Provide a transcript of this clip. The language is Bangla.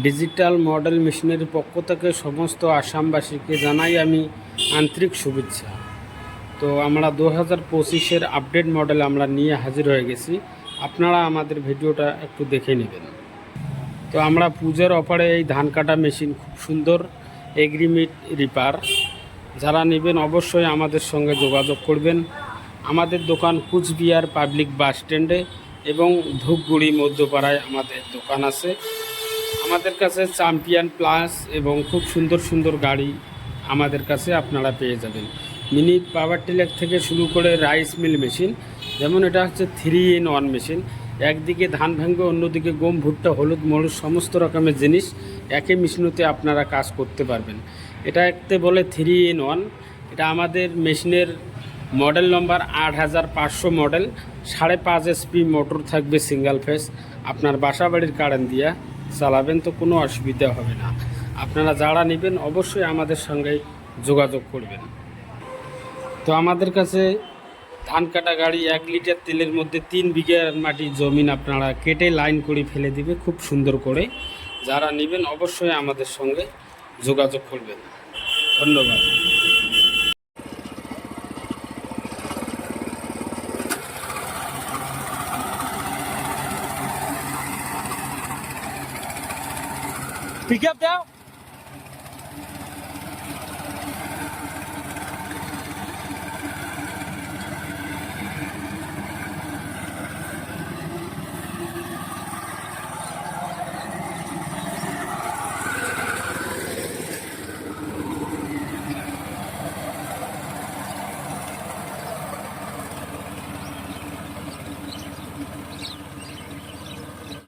ডিজিটাল মডেল মেশিনের পক্ষ থেকে সমস্ত আসামবাসীকে জানাই আমি আন্তরিক শুভেচ্ছা। তো আমরা 2025-এর আপডেট মডেল আমরা নিয়ে হাজির হয়ে গেছি। আপনারা আমাদের ভিডিওটা একটু দেখে নেবেন। তো আমরা পূজার অফারে এই ধান কাটা মেশিন খুব সুন্দর এগ্রিমিট রিপার, যারা নেবেন অবশ্যই আমাদের সঙ্গে যোগাযোগ করবেন। আমাদের দোকান কুচবিহার পাবলিক বাস স্ট্যান্ডে এবং ধূপগুড়ি মধ্যপাড়ায় আমাদের দোকান আছে। আমাদের কাছে চ্যাম্পিয়ন প্লাস এবং খুব সুন্দর সুন্দর গাড়ি আমাদের কাছে আপনারা পেয়ে যাবেন। মিনি পাওয়ার টিলার থেকে শুরু করে রাইস মিল মেশিন, যেমন এটা হচ্ছে 3-in-1 মেশিন। একদিকে ধান ভাঙবে, অন্যদিকে গম, ভুট্টা, হলুদ, মরিচ সমস্ত রকমের জিনিস একই মেশিনেতে আপনারা কাজ করতে পারবেন। এটা একতে বলে 3-in-1। এটা আমাদের মেশিনের model number 8500 model. 5.5 HP motor থাকবে সিঙ্গেল ফেস। আপনার বাসা বাড়ির কারেন্ট দিয়া চালাবেন, তো কোনো অসুবিধা হবে না। আপনারা যারা নেবেন অবশ্যই আমাদের সঙ্গে যোগাযোগ করবেন। তো আমাদের কাছে ধান কাটা গাড়ি 1 লিটার তেলের মধ্যে 3 বিঘা মাটি জমিন আপনারা কেটে লাইন করে ফেলে দিবে খুব সুন্দর করে। যারা নেবেন অবশ্যই আমাদের সঙ্গে যোগাযোগ করবেন। ধন্যবাদ। Pick up now.